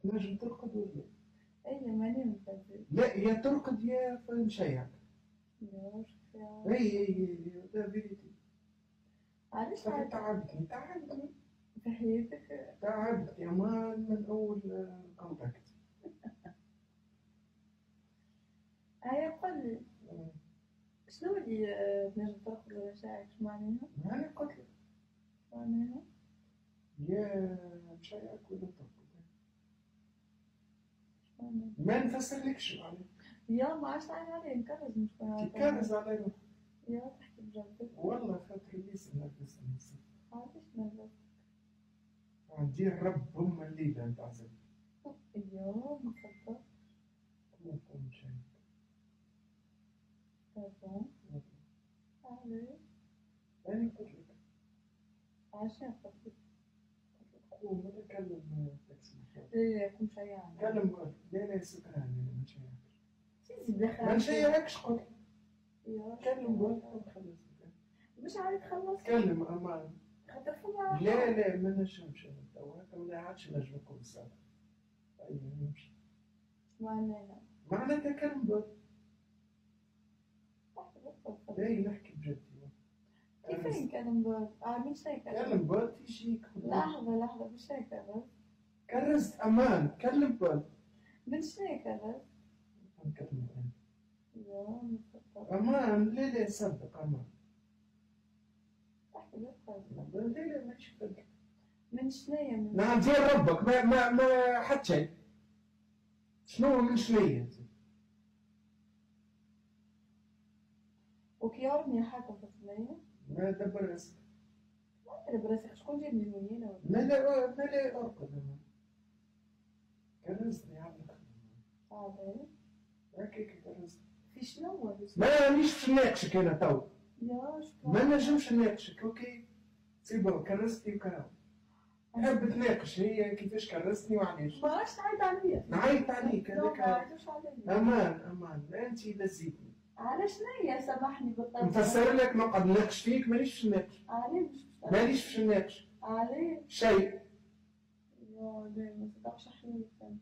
نجم ترقد ولا؟ اي ماني مفزي. لا يا ترقد يا نشيعك. يا وش فيها؟ اي لا فيريتي. علاش تعبتني بحياتك؟ تعبتني امان من اول كونتاكت. هيا قل لي شنو اللي تنجم ترقد ولا شاعك شو معناها؟ أنا قلت لك شو معناها؟ يا نشيعك ولا ترقد. شو معناها؟ ما نفسرلكش معناها. يا ما عادش تعرف عليه نكرز مش فاهمة. تكرز علي روحك. يا تحكي بجد. والله خاطر ليس نرفز نفسي. علاش نرفز؟ عندي رب أم الليلة نتاع زين. يا مصدق. كم شيء. طبعا. علاش؟ أنا قلت لك. عشان قلت لك. قوم نتكلم تاكسي. لا قوم شيعنا. كلم لا سكران أنا ما نشيعكش. سيدي دخل. ما نشيعكش قلت. يا كلم وخلص. مش عارف تخلص. كلم أمان. خاطر فما. لا ما نجمش أنا توا ما عادش نجم نكون صادق. أي نمشي. معناها. معناتها كلم بول. لا نحكي بجد. كيفين كلم بول؟ مين شي كلم بول يجيك. لحظة مش هيك كرز. كرزت أمان كلم بول. من شنو كرز؟ نكلم أمان. يا مصدق. أمان لا صدق أمان. تحكي بالقصد. لا ماشي فدك. من شنية من؟ نعم ديال ربك ما حد شيء. شنو من شنية؟ وكيارني حاكم في الثنية؟ ما دبر راسك. ما أدري براسك شكون جايب من وين ولا؟ ما لا أرقد أنا. كرزتني على الخدمة. عادي. هكاك كرزتني. في شنو؟ مانيش باش نناقشك أنا تو. يا شكون؟ ما نجمش نناقشك أوكي. سي بون كرزتني وكراو. تحب تناقش هي كيفاش كرزتني وعلاش؟ ما عادش تعيط عليا. نعيط عليك هذاك. ما عيطوش عليا. أمان أنت لزيتني. علاش نية سامحني بالطبع. نفسر لك نقعد نناقش فيك مانيش باش نناقش. مانيش باش نناقش. علاش؟ شيء. يا لا ما صدقش حليت فهمت.